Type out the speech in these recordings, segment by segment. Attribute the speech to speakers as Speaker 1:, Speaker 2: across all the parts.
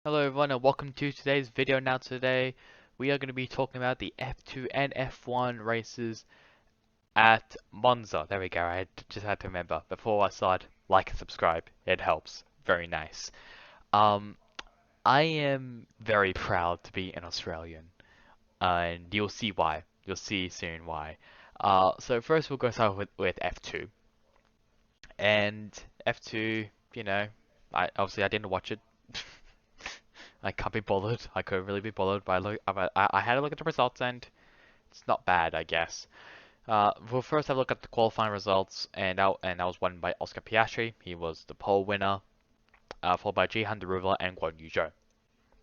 Speaker 1: Hello everyone and welcome to today's video. Now today we are going to be talking about the F2 and F1 races at Monza. There we go, just had to remember. Before I start, like and subscribe, it helps. Very nice. Um, I am very proud to be an Australian, and you'll see why. You'll see soon why. So first we'll go start with F2. And F2, you know, I didn't watch it. I can't be bothered. I couldn't really be bothered. I had a look at the results and it's not bad, I guess. We'll first have a look at the qualifying results, and that was won by Oscar Piastri. He was the pole winner, followed by Jihan Daruvala and Guan Yu Zhou.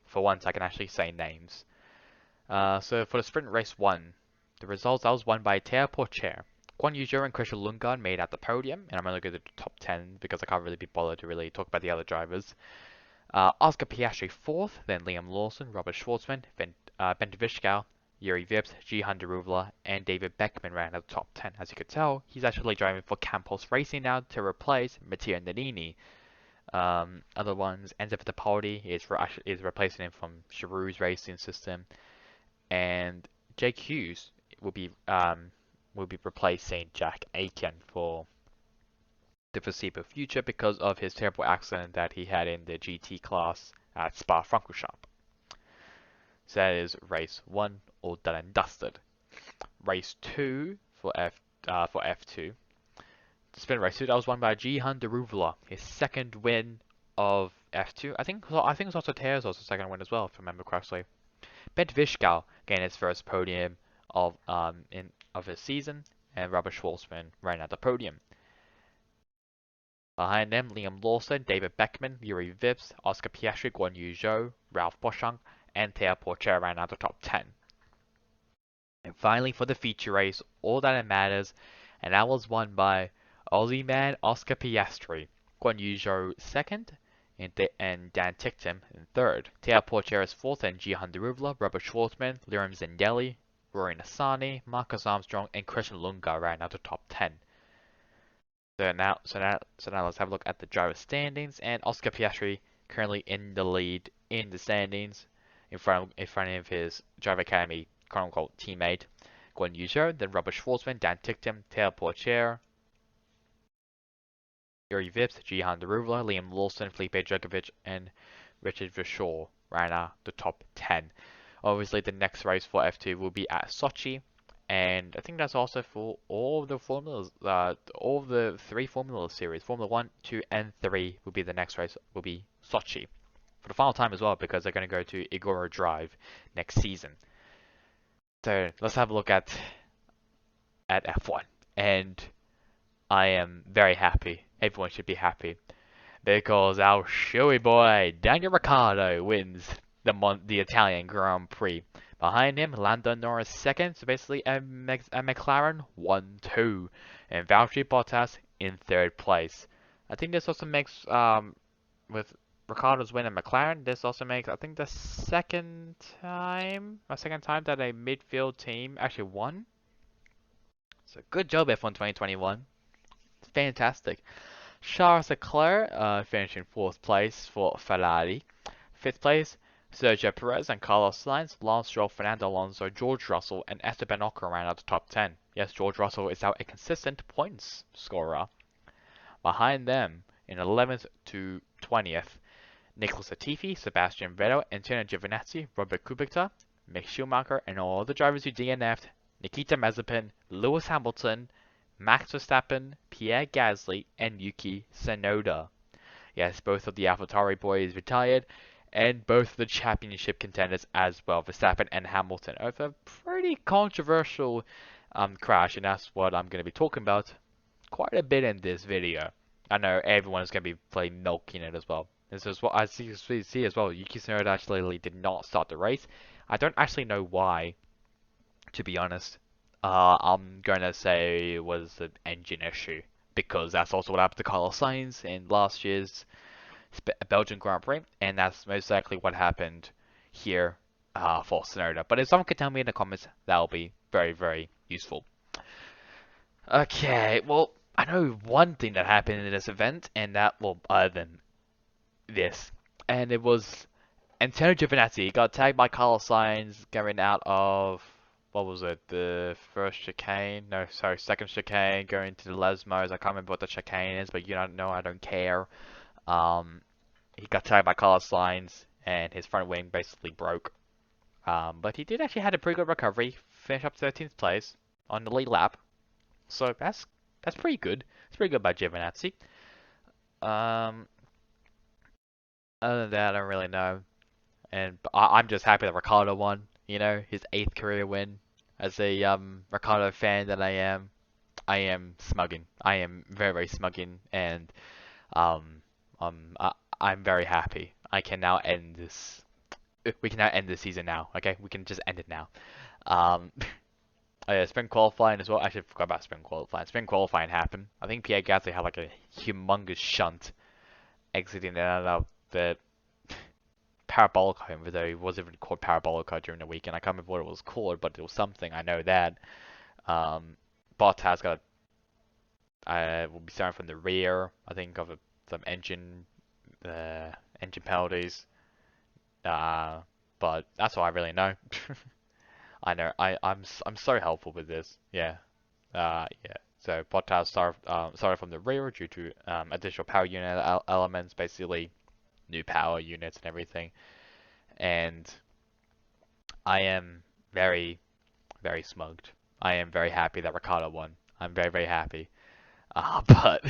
Speaker 1: For once, I can actually say names. So for the sprint race 1, the results that was won by Teo Porcher. Guan Yu Zhou and Christian Lundgaard made at the podium, and I'm going to go to the top 10 because I can't really be bothered to really talk about the other drivers. Oscar Piastri 4th, then Liam Lawson, Robert Schwartzman, Bente Vishkau, Yuri Vips, Jihan Daruvala, and David Beckman ran at the top 10. As you could tell, he's actually driving for Campos Racing now to replace Matteo Nannini. Other ones, Enzo Fittipaldi is replacing him from Chirou's racing system, and Jake Hughes will be replacing Jack Aitken for the foreseeable future because of his terrible accident that he had in the GT class at Spa-Francorchamps. So that is race 1, all done and dusted. Race 2 for F2. The sprint race 2 that was won by Jihan Daruvala, his second win of F2. I think it was also Teo's second win as well, if I remember correctly. Bente Vishkau gained his first podium of his season, and Robert Schwartzman ran at the podium. Behind them, Liam Lawson, David Beckman, Yuri Vips, Oscar Piastri, Guan Yu Zhou, Ralph Boschung, and Teo Porcher ran out the top 10. And finally, for the feature race, all that matters, and that was won by Aussie man Oscar Piastri, Guan Yu Zhou 2nd, and Dan Ticktum in 3rd. Teo Porcher is 4th, and Jihan Daruvala, Robert Schwartzman, Liam Zindelli, Rory Nissany, Marcus Armstrong, and Christian Lundgaard ran out the top 10. So now let's have a look at the driver standings, and Oscar Piastri currently in the lead in the standings, in front of his Driver Academy quote-unquote teammate Guan Yu Zhou, then Robert Schwartzman, Dan Ticktum, Teo Porcher, Yuri Vips, Jihan Daruvala, Liam Lawson, Felipe Drugovich, and Richard Verschoor ran out the top 10. Obviously, the next race for F2 will be at Sochi. And I think that's also for all the formulas, all the 3 Formula series. Formula 1, 2, and 3 will be the next race, will be Sochi. For the final time as well, because they're going to go to Igora Drive next season. So let's have a look at F1. And I am very happy. Everyone should be happy. Because our showy boy, Daniel Ricciardo, wins the Italian Grand Prix. Behind him, Lando Norris 2nd, so basically a McLaren 1-2, and Valtteri Bottas in 3rd place. I think this also makes, with Ricciardo's win at McLaren, this also makes, I think, the second time that a midfield team actually won. So good job F1 2021. It's fantastic. Charles Leclerc finishing 4th place for Ferrari. 5th place, Sergio Perez and Carlos Sainz, Lance Stroll, Fernando Alonso, George Russell, and Esteban Ocon ran out the top 10. Yes, George Russell is now a consistent points scorer. Behind them, in 11th to 20th, Nicholas Latifi, Sebastian Vettel, Antonio Giovinazzi, Robert Kubica, Mick Schumacher, and all the drivers who DNF'd, Nikita Mazepin, Lewis Hamilton, Max Verstappen, Pierre Gasly, and Yuki Tsunoda. Yes, both of the AlphaTauri boys retired, and both of the championship contenders as well, Verstappen and Hamilton, over a pretty controversial crash, and that's what I'm going to be talking about quite a bit in this video. I know everyone is going to be milking it as well. This is what I see as well. Yuki Tsunoda actually did not start the race. I don't actually know why, to be honest. I'm going to say it was an engine issue, because that's also what happened to Carlos Sainz in last year's Belgian Grand Prix, and that's most likely what happened here for Tsunoda. But if someone could tell me in the comments, that'll be very, very useful. Okay, well, I know one thing that happened in this event, and that, well, other than this, and it was Antonio Giovinazzi got tagged by Carlos Sainz going out of, what was it, the first chicane? No, sorry, second chicane, going to the Lesmos. I can't remember what the chicane is, but you don't know, I don't care. Um, he got tagged by Carlos Sainz, and his front wing basically broke. But he did actually had a pretty good recovery, finished up 13th place on the lead lap. So that's pretty good. It's pretty good by Giovinazzi. Um, Other than that, I don't really know. And I'm just happy that Ricardo won. You know, his 8th career win. As a Ricardo fan that I am smugging. I am very very smugging, and um I'm very happy. I can now end this. We can now end this season now. Okay, we can just end it now. Um, oh yeah, spring qualifying as well. Actually, I forgot about spring qualifying. Spring qualifying happened. I think Pierre Gasly had like a humongous shunt exiting out of the Parabolica, even though it wasn't even called Parabolica during the weekend. I can't remember what it was called, but it was something. I know that. Um, Bottas got will be starting from the rear. I think of some engine penalties. But that's all I really know. I know I'm so helpful with this. Yeah. Yeah. So Bottas started from the rear due to additional power unit elements, basically new power units and everything. And I am very, very smugged. I am very happy that Ricardo won. I'm very, very happy. But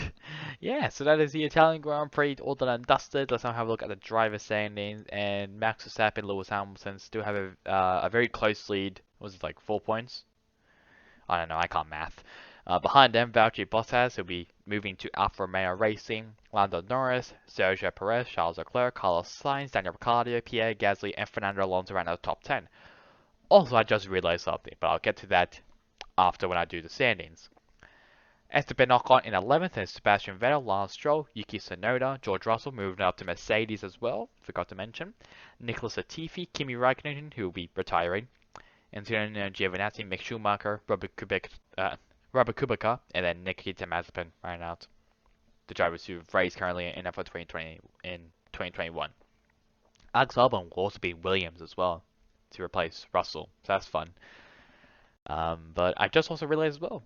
Speaker 1: yeah, so that is the Italian Grand Prix all done and dusted. Let's now have a look at the driver standings. And Max Verstappen, Lewis Hamilton still have a very close lead. Was it like 4 points? I don't know. I can't math. Behind them, Valtteri Bottas, who'll be moving to Alfa Romeo Racing, Lando Norris, Sergio Perez, Charles Leclerc, Carlos Sainz, Daniel Ricciardo, Pierre Gasly, and Fernando Alonso around the top 10. Also, I just realized something, but I'll get to that after when I do the standings. Esteban Ocon in 11th and Sebastian Vettel, Lance Stroll, Yuki Tsunoda, George Russell moving up to Mercedes as well, forgot to mention. Nicholas Latifi, Kimi Raikkonen, who will be retiring. Antonio Giovinazzi, Mick Schumacher, Robert Kubica, and then Nikita Mazepin right out. The drivers who've raced currently in F1 2020 in 2021. Alex Albon will also be Williams as well to replace Russell, so that's fun. But I just also realized as well,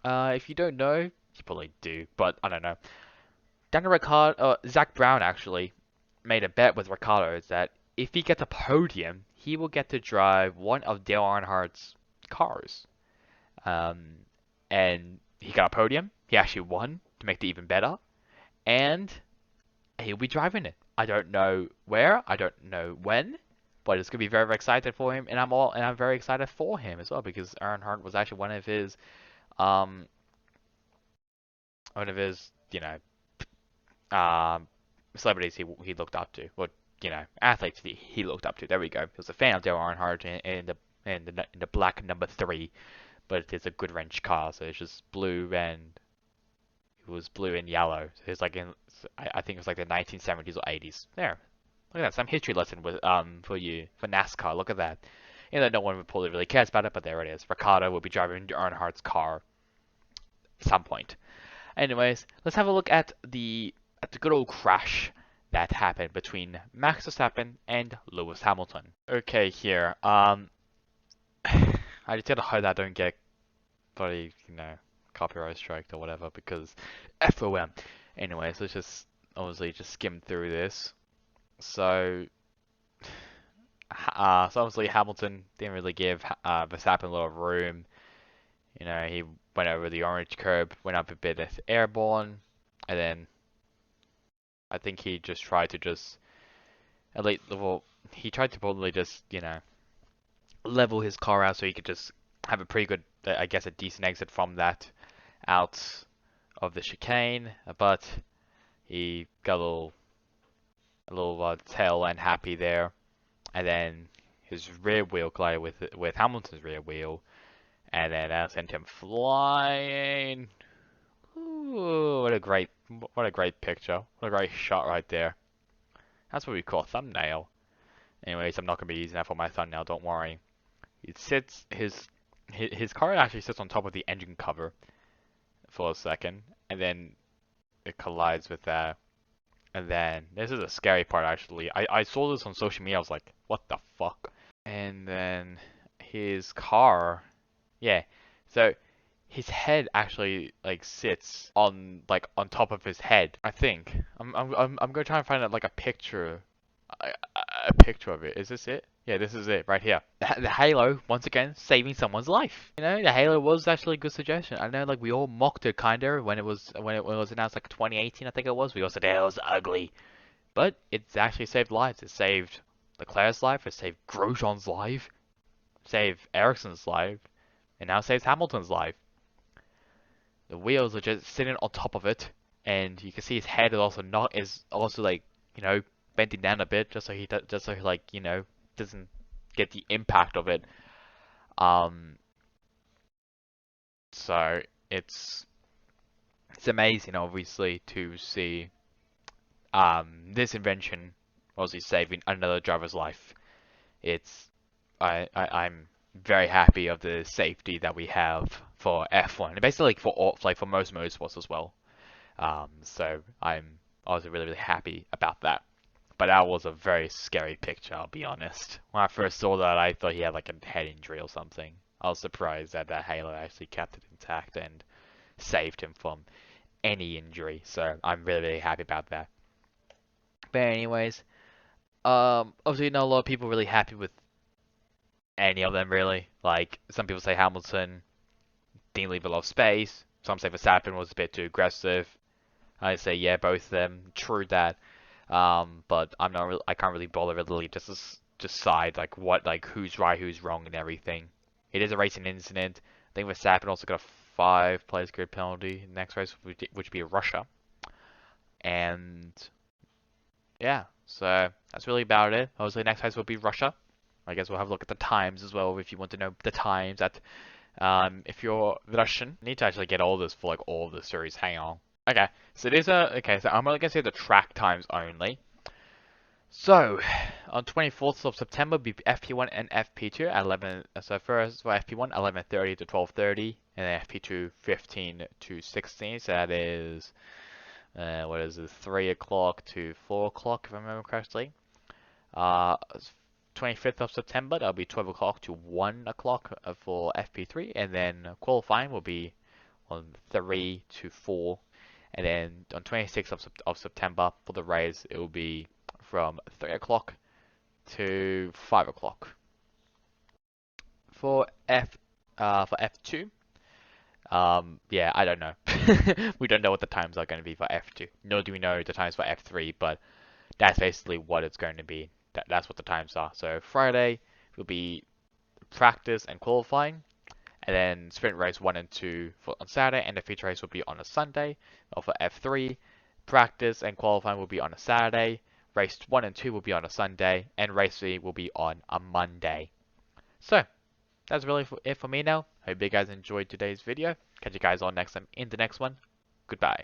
Speaker 1: if you don't know, you probably do, but I don't know. Zach Brown actually made a bet with Ricardo that if he gets a podium, he will get to drive one of Dale Earnhardt's cars. Um, and he got a podium. He actually won to make it even better, and he'll be driving it. I don't know where, I don't know when, but it's gonna be very, very excited for him, and I'm very excited for him as well because Earnhardt was actually um one of his um celebrities he looked up to, or athletes he looked up to. There we go. He was a fan of Dale Earnhardt in the black number 3, but it's a Goodwrench car, so it's just blue and it was blue and yellow. So it's like I think it was like the 1970s or 80s. There, look at that, some history lesson with for you for NASCAR. Look at that. No one probably really cares about it, but there it is. Ricardo will be driving Earnhardt's car at some point. Anyways, let's have a look at the good old crash that happened between Max Verstappen and Lewis Hamilton. Okay, here. I just gotta hope that I don't get bloody, copyright striked or whatever because FOM. Anyways, let's just obviously just skim through this. So obviously Hamilton didn't really give Verstappen a lot of room. He went over the orange curb, went up a bit as airborne, and then I think he just tried to he tried to probably just, level his car out so he could just have a pretty good, I guess, a decent exit from that out of the chicane, but he got a little tail end happy there, and then his rear wheel collided with Hamilton's rear wheel, and then that sent him flying. Ooh, what a great picture. What a great shot right there. That's what we call a thumbnail. Anyways, I'm not gonna be using that for my thumbnail, don't worry. His car actually sits on top of the engine cover for a second, and then it collides with that, And then this is a scary part actually. I saw this on social media. I was like, what the fuck? And then his car, yeah. So his head actually like sits on top of his head. I think I'm gonna try and find out like a picture, a picture of it. Is this it? Yeah, this is it right here. The Halo once again saving someone's life. You know, the Halo was actually a good suggestion. I know like we all mocked it kinda when it was announced like 2018 I think it was. We all said it was ugly, but it's actually saved lives. It saved Leclerc's life. It saved Grosjean's life. Saved Ericsson's life, and now saves Hamilton's life. The wheels are just sitting on top of it, and you can see his head is also like, you know, bending down a bit just so he like, you know, doesn't get the impact of it. Um, so it's amazing obviously to see this invention obviously saving another driver's life. It's I'm very happy of the safety that we have for F1 and basically like for all, like for most motorsports as well. So I'm also really happy about that. But that was a very scary picture, I'll be honest. When I first saw that, I thought he had like a head injury or something. I was surprised that Halo actually kept it intact and saved him from any injury. So I'm really happy about that. But anyways, obviously not a lot of people really happy with any of them really. Like some people say Hamilton didn't leave a lot of space. Some say Verstappen was a bit too aggressive. I say yeah, both of them. True that. But I'm not really, I can't really bother really just decide like who's right, who's wrong, and everything. It is a racing incident. I think Verstappen also got a 5 place grid penalty. Next race, which would be Russia. And yeah, so that's really about it. Obviously, next race will be Russia. I guess we'll have a look at the times as well if you want to know the times. That if you're Russian, I need to actually get all this for like all of the series. Hang on. Okay, so so I'm only gonna say the track times only. So on 24th of September, will be FP1 and FP2 at 11. So first for FP1, 11:30 to 12:30, and then FP2, 15 to 16. So that is what is it, 3 o'clock to 4 o'clock if I remember correctly. 25th of September, that'll be 12 o'clock to 1 o'clock for FP3, and then qualifying will be on 3 to 4, and then on 26th of September for the race, it will be from 3 o'clock to 5 o'clock. For F2, yeah, I don't know. We don't know what the times are going to be for F2, nor do we know the times for F3, but that's basically what it's going to be. That's what the times are. So Friday will be practice and qualifying, and then sprint race 1 and 2 on Saturday, and the feature race will be on a Sunday. Or for F3, practice and qualifying will be on a Saturday, race 1 and 2 will be on a Sunday, and race 3 will be on a Monday. So that's really it for me now. Hope you guys enjoyed today's video. Catch you guys on next time in the next one. Goodbye.